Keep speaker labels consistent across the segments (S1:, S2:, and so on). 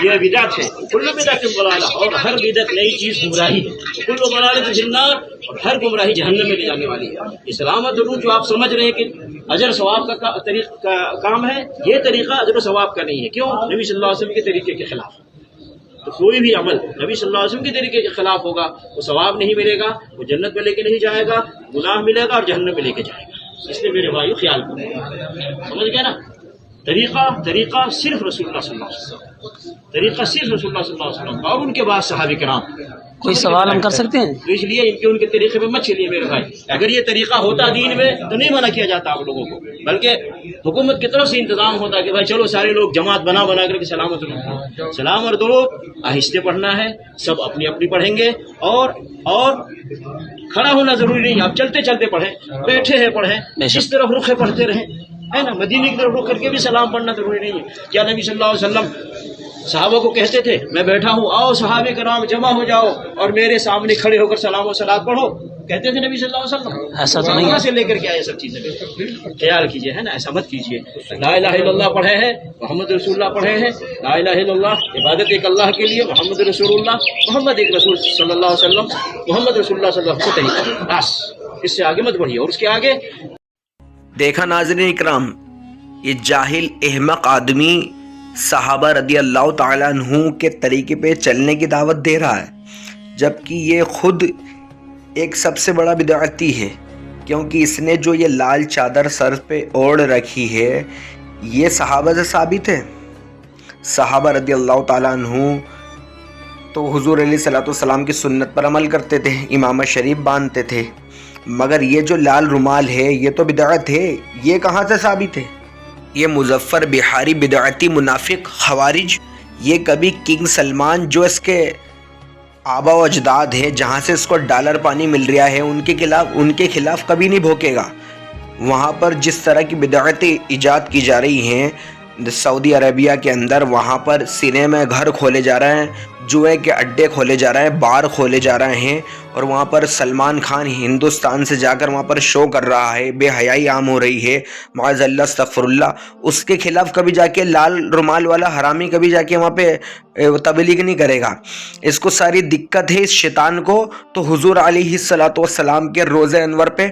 S1: یہ بدعت ہے، کل بدعت ضلالہ، اور ہر بدعت نئی چیز گمراہی ہے، کل ضلالۃ فی النار، اور ہر گمراہی جہنم میں لے جانے والی ہے۔ اسلام اور درود جو آپ سمجھ رہے ہیں کہ اجر ثواب کا کام ہے، یہ طریقہ اجر و ثواب کا نہیں ہے۔ کیوں؟ نبی صلی اللہ علیہ وسلم کے طریقے کے خلاف۔ تو کوئی بھی عمل نبی صلی اللہ علیہ وسلم کے طریقے کے خلاف ہوگا، وہ ثواب نہیں ملے گا، وہ جنت میں لے کے نہیں جائے گا، گناہ ملے گا اور جہنم میں لے کے جائے گا۔ اس لیے میرے بھائیو خیال کریں، سمجھ گئے نا؟ طریقہ صرف رسول اللہ صلی اللہ علیہ وسلم، طریقہ صرف رسول اللہ صلی اللہ علیہ وسلم، اور ان کے بعد صحابہ کرام۔
S2: کوئی سوال ہم کر سکتے ہیں؟
S1: تو اس لیے ان کے طریقے میں مت چلیے میرے بھائی۔ اگر یہ طریقہ ہوتا دین میں تو نہیں منع کیا جاتا آپ لوگوں کو، بلکہ حکومت کی طرف سے انتظام ہوتا کہ بھائی چلو سارے لوگ جماعت بنا کر کے سلام اور درود آہستہ پڑھنا ہے، سب اپنی اپنی پڑھیں گے، اور کھڑا ہونا ضروری نہیں، آپ چلتے چلتے پڑھیں، بیٹھے ہیں پڑھیں، اس طرف رخ پڑھتے رہیں، ہے نا؟ مدینے کی طرف رخ کر کے بھی سلام پڑھنا ضروری نہیں ہے۔ کیا نبی صلی اللہ علیہ وسلم صحابہ کو کہتے تھے میں بیٹھا ہوں، آؤ صحابہ کرام جمع ہو جاؤ اور میرے سامنے کھڑے ہو کر سلام و صلات پڑھو؟ کہتے تھے نبی صلی اللہ علیہ وسلم؟
S2: ایسا تو نہیں
S1: کہاں سے لے کر کے آئے سب چیزیں؟ خیال کیجئے، ہے نا؟ ایسا مت کیجئے۔ لا الہ الا اللہ پڑھے ہیں، محمد رسول اللہ پڑھے ہیں، لا الہ الا اللہ عبادت ایک اللہ کے لیے، محمد رسول اللہ، محمد ایک رسول صلی اللہ علیہ وسلم، محمد رسول اللہ صلی اللہ علیہ وسلم کو طریقہ، بس اس سے آگے مت بڑھیے۔ اور اس کے آگے
S3: دیکھا ناظرین اکرام، یہ جاہل احمق آدمی صحابہ رضی اللہ تعالیٰ عنہ کے طریقے پہ چلنے کی دعوت دے رہا ہے، جبکہ یہ خود ایک سب سے بڑا بدعتی ہے، کیونکہ اس نے جو یہ لال چادر سر پہ اوڑھ رکھی ہے یہ صحابہ سے ثابت ہے۔ صحابہ رضی اللہ تعالیٰ عنہ تو حضور علیہ الصلوۃ والسلام کی سنت پر عمل کرتے تھے، امامہ شریف باندھتے تھے، مگر یہ جو لال رومال ہے یہ تو بدعت ہے، یہ کہاں سے ثابت ہے؟ یہ مظفر بہاری بدعتی منافق خوارج، یہ کبھی کنگ سلمان جو اس کے آبا و اجداد ہے، جہاں سے اس کو ڈالر پانی مل رہا ہے، ان کے خلاف کبھی نہیں بھوکے گا۔ وہاں پر جس طرح کی بدعتیں ایجاد کی جا رہی ہیں سعودی عربیہ کے اندر، وہاں پر سنیما گھر کھولے جا رہے ہیں، جوئے کے اڈے کھولے جا رہے ہیں، بار کھولے جا رہے ہیں، اور وہاں پر سلمان خان ہندوستان سے جا کر وہاں پر شو کر رہا ہے، بے حیائی عام ہو رہی ہے، معاذ اللہ استغفر اللہ۔ اس کے خلاف کبھی جا کے لال رومال والا حرامی کبھی جا کے وہاں پہ تبلیغ نہیں کرے گا۔ اس کو ساری دقت ہے اس شیطان کو، تو حضور علیہ الصلوۃ والسلام کے روزہ انور پہ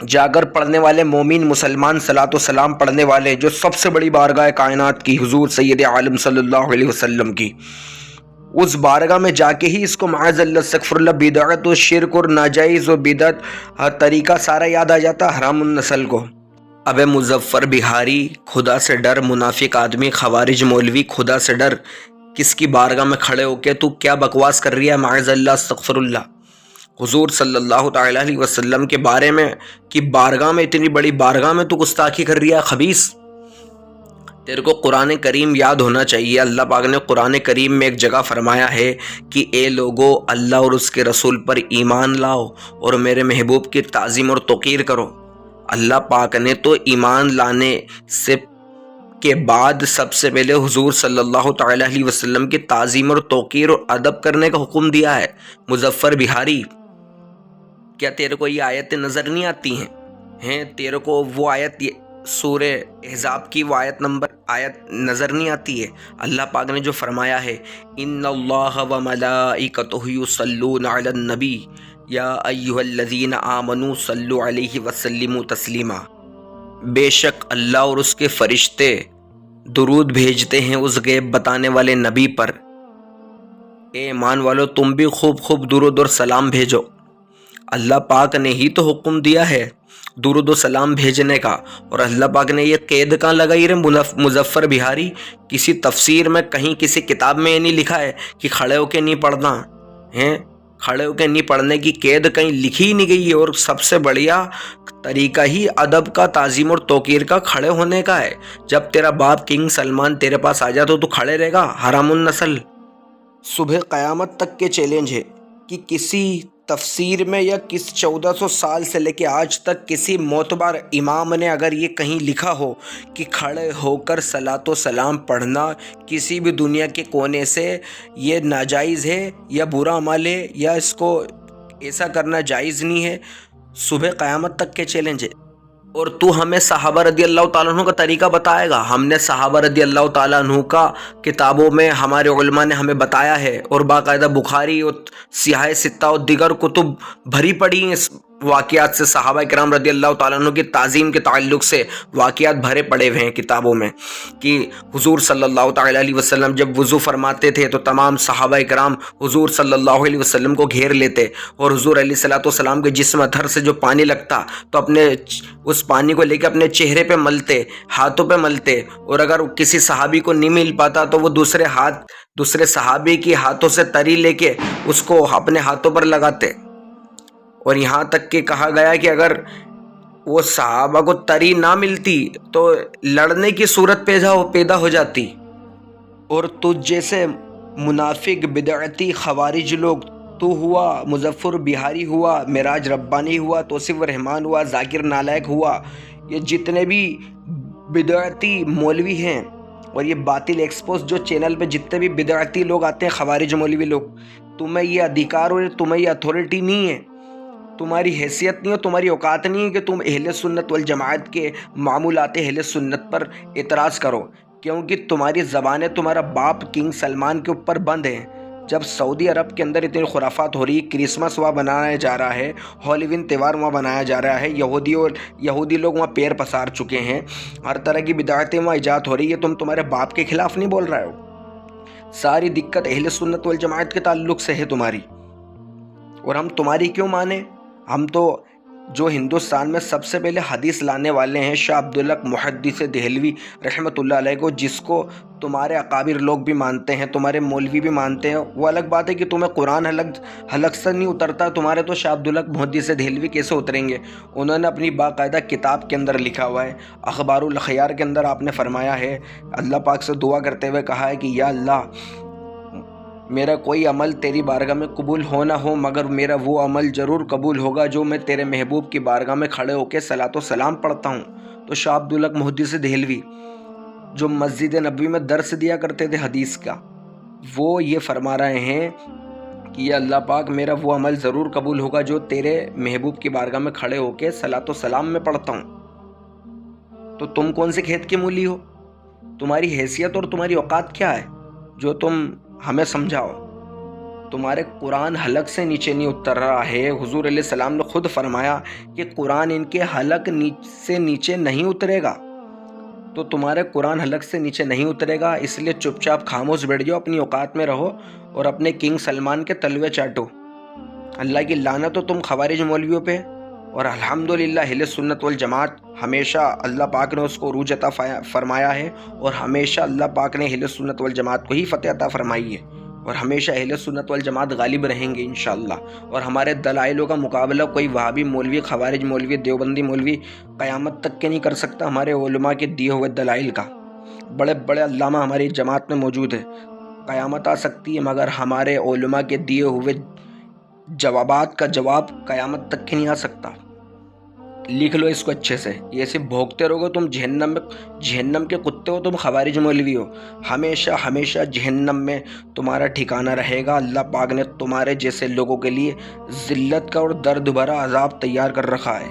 S3: جا کر پڑھنے والے مومن مسلمان صلاۃ و سلام پڑھنے والے، جو سب سے بڑی بارگاہ کائنات کی حضور سید عالم صلی اللہ علیہ وسلم کی، اس بارگاہ میں جا کے ہی اس کو معاذ اللہ استغفر اللہ بدعت و شرک اور ناجائز و بدعت طریقہ سارا یاد آ جاتا حرام النسل کو۔ اب مظفر بہاری، خدا سے ڈر، منافق آدمی، خوارج مولوی، خدا سے ڈر، کس کی بارگاہ میں کھڑے ہو کے تو کیا بکواس کر رہی ہے؟ معاذ اللہ استغفر اللہ۔ حضور صلی اللہ تعالیٰ علیہ وسلم کے بارے میں کہ بارگاہ میں، اتنی بڑی بارگاہ میں تو گستاخی کر رہی ہے خبیث۔ تیرے کو قرآن کریم یاد ہونا چاہیے، اللہ پاک نے قرآن کریم میں ایک جگہ فرمایا ہے کہ اے لوگو اللہ اور اس کے رسول پر ایمان لاؤ اور میرے محبوب کی تعظیم اور توقیر کرو۔ اللہ پاک نے تو ایمان لانے سے کے بعد سب سے پہلے حضور صلی اللہ تعالیٰ علیہ وسلم کی تعظیم اور توقیر اور ادب کرنے کا حکم دیا ہے۔ مظفر بہاری، کیا تیرے کو یہ آیتیں نظر نہیں آتی ہیں؟ تیرے کو وہ آیت سورہ احزاب کی وہ آیت نظر نہیں آتی ہے؟ اللہ پاک نے جو فرمایا ہے ان اللہ و ملائکتہ یصلون علی النبی یا ایھا الذین آمنوا صلوا علیہ وسلموا تسلیما، بے شک اللہ اور اس کے فرشتے درود بھیجتے ہیں اس غیب بتانے والے نبی پر، اے ایمان والو تم بھی خوب خوب درود اور سلام بھیجو۔ اللہ پاک نے ہی تو حکم دیا ہے درود و سلام بھیجنے کا، اور اللہ پاک نے یہ قید کہاں لگائی رے مظفر بہاری؟ کسی تفسیر میں کہیں کسی کتاب میں یہ نہیں لکھا ہے کہ کھڑے ہو کے نہیں پڑھنا ہے، کھڑے ہو کے نہیں پڑھنے کی قید کہیں لکھی ہی نہیں گئی ہے۔ اور سب سے بڑھیا طریقہ ہی ادب کا، تعظیم اور توقیر کا کھڑے ہونے کا ہے۔ جب تیرا باپ کنگ سلمان تیرے پاس آ جاتا تو کھڑے رہے گا؟ حرام النسل۔ صبح قیامت تک کے چیلنج ہے کہ کسی تفسیر میں یا کس 1400 سال سے لے کے آج تک کسی معتبر امام نے اگر یہ کہیں لکھا ہو کہ کھڑے ہو کر صلاۃ و سلام پڑھنا کسی بھی دنیا کے کونے سے یہ ناجائز ہے یا برا عمل ہے یا اس کو ایسا کرنا جائز نہیں ہے، صبح قیامت تک کے چیلنج ہے، اور تو ہمیں صحابہ رضی اللہ تعالیٰ عنہ کا طریقہ بتائے گا؟ ہم نے صحابہ رضی اللہ تعالیٰ عنہ کا کتابوں میں ہمارے علماء نے ہمیں بتایا ہے، اور باقاعدہ بخاری اور سیاہ ستہ اور دیگر کتب بھری پڑی ہیں اس واقعات سے، صحابہ کرام رضی اللہ تعالیٰ عنہ کی تعظیم کے تعلق سے واقعات بھرے پڑے ہوئے ہیں کتابوں میں، کہ حضور صلی اللہ تعالیٰ علیہ وسلم جب وضو فرماتے تھے تو تمام صحابہ کرام حضور صلی اللہ علیہ وسلم کو گھیر لیتے، اور حضور علیہ الصلوۃ والسلام کے جسم اتھر سے جو پانی لگتا تو اپنے اس پانی کو لے کے اپنے چہرے پہ ملتے، ہاتھوں پہ ملتے، اور اگر کسی صحابی کو نہیں مل پاتا تو وہ دوسرے صحابی کی ہاتھوں سے تری لے کے اس کو اپنے ہاتھوں پر لگاتے، اور یہاں تک کہ کہا گیا کہ اگر وہ صحابہ کو تری نہ ملتی تو لڑنے کی صورت پیدا ہو جاتی، اور تجھ جیسے منافق بدعتی خوارج لوگ، تو ہوا مظفر بہاری ہوا، معراج ربانی ہوا، توصیف رحمان ہوا، ذاکر نالائق ہوا، یہ جتنے بھی بدعتی مولوی ہیں اور یہ باطل ایکسپوز جو چینل پہ جتنے بھی بدعتی لوگ آتے ہیں خوارج مولوی لوگ، تمہیں یہ ادھیکار اور تمہیں یہ اتھارٹی نہیں ہے، تمہاری حیثیت نہیں ہے، تمہاری اوقات نہیں ہے کہ تم اہل سنت والجماعت کے معمولات اہل سنت پر اعتراض کرو، کیونکہ تمہاری زبانیں تمہارا باپ کنگ سلمان کے اوپر بند ہیں۔ جب سعودی عرب کے اندر اتنی خرافات ہو رہی، کرسمس وہاں بنایا جا رہا ہے، ہالووین تہوار وہاں بنایا جا رہا ہے، یہودی لوگ وہاں پیر پسار چکے ہیں، ہر طرح کی بدعتیں وہاں ایجاد ہو رہی ہے، تم تمہارے باپ کے خلاف نہیں بول رہے ہو، ساری دقت اہل سنت والجماعت کے تعلق سے ہے تمہاری، اور ہم تمہاری کیوں مانیں؟ ہم تو جو ہندوستان میں سب سے پہلے حدیث لانے والے ہیں شاہ عبدالحق محدث دہلوی رحمۃ اللہ علیہ کو، جس کو تمہارے اکابر لوگ بھی مانتے ہیں، تمہارے مولوی بھی مانتے ہیں، وہ الگ بات ہے کہ تمہیں قرآن حلق سے نہیں اترتا، تمہارے تو شاہ عبدالحق محدث دہلوی کیسے اتریں گے؟ انہوں نے اپنی باقاعدہ کتاب کے اندر لکھا ہوا ہے، اخبار الاخیار کے اندر آپ نے فرمایا ہے، اللہ پاک سے دعا کرتے ہوئے کہا ہے کہ یا اللہ، میرا کوئی عمل تیری بارگاہ میں قبول ہو نہ ہو، مگر میرا وہ عمل ضرور قبول ہوگا جو میں تیرے محبوب کی بارگاہ میں کھڑے ہو کے صلاۃ و سلام پڑھتا ہوں۔ تو شاہ عبدالحق محدث دہلوی جو مسجد نبوی میں درس دیا کرتے تھے حدیث کا، وہ یہ فرما رہے ہیں کہ یا اللہ پاک، میرا وہ عمل ضرور قبول ہوگا جو تیرے محبوب کی بارگاہ میں کھڑے ہو کے صلاۃ و سلام میں پڑھتا ہوں۔ تو تم کون سے کھیت کی مولی ہو؟ تمہاری حیثیت اور تمہاری اوقات کیا ہے جو تم ہمیں سمجھاؤ؟ تمہارے قرآن حلق سے نیچے نہیں اتر رہا ہے، حضور علیہ السلام نے خود فرمایا کہ قرآن ان کے حلق سے نیچے نہیں اترے گا، تو تمہارے قرآن حلق سے نیچے نہیں اترے گا، اس لیے چپ چاپ خاموش بیٹھ جاؤ، اپنی اوقات میں رہو اور اپنے کنگ سلمان کے تلوے چاٹو۔ اللہ کی لعنت ہو تم خوارج مولویوں پہ، اور الحمدللہ اہل سنت والجماعت ہمیشہ اللہ پاک نے اس کو عروج عطا فرمایا ہے، اور ہمیشہ اللہ پاک نے اہل سنت والجماعت کو ہی فتح عطا فرمائی ہے، اور ہمیشہ اہل سنت والجماعت غالب رہیں گے انشاءاللہ، اور ہمارے دلائلوں کا مقابلہ کوئی وہابی مولوی، خوارج مولوی، دیوبندی مولوی قیامت تک کے نہیں کر سکتا ہمارے علماء کے دیے ہوئے دلائل کا۔ بڑے بڑے علامہ ہماری جماعت میں موجود ہیں، قیامت آ سکتی ہے مگر ہمارے علماء کے دیے ہوئے جوابات کا جواب قیامت تک کے نہیں آ سکتا۔ لکھ لو اس کو اچھے سے، یہ صرف بھوکتے رہو گے تم جہنم کے کتے ہو، تم خوارج مولوی ہو، ہمیشہ ہمیشہ جہنم میں تمہارا ٹھکانہ رہے گا۔ اللہ پاک نے تمہارے جیسے لوگوں کے لیے ذلت کا اور درد بھرا عذاب تیار کر رکھا ہے۔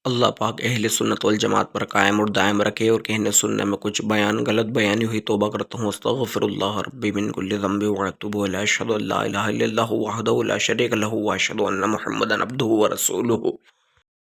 S3: اللہ پاک اہل سنت والجماعت پر قائم اور دائم رکھے، اور کہنے سننے میں کچھ غلط بیانی ہوئی توبہ کرتا ہوں، استغفر اللہ ربی من کل ذنب واتوب الیہ، اشہد ان لا الہ الا اللہ وحدہ لا شریک لہ واشہد ان محمدا عبدہ ورسولہ۔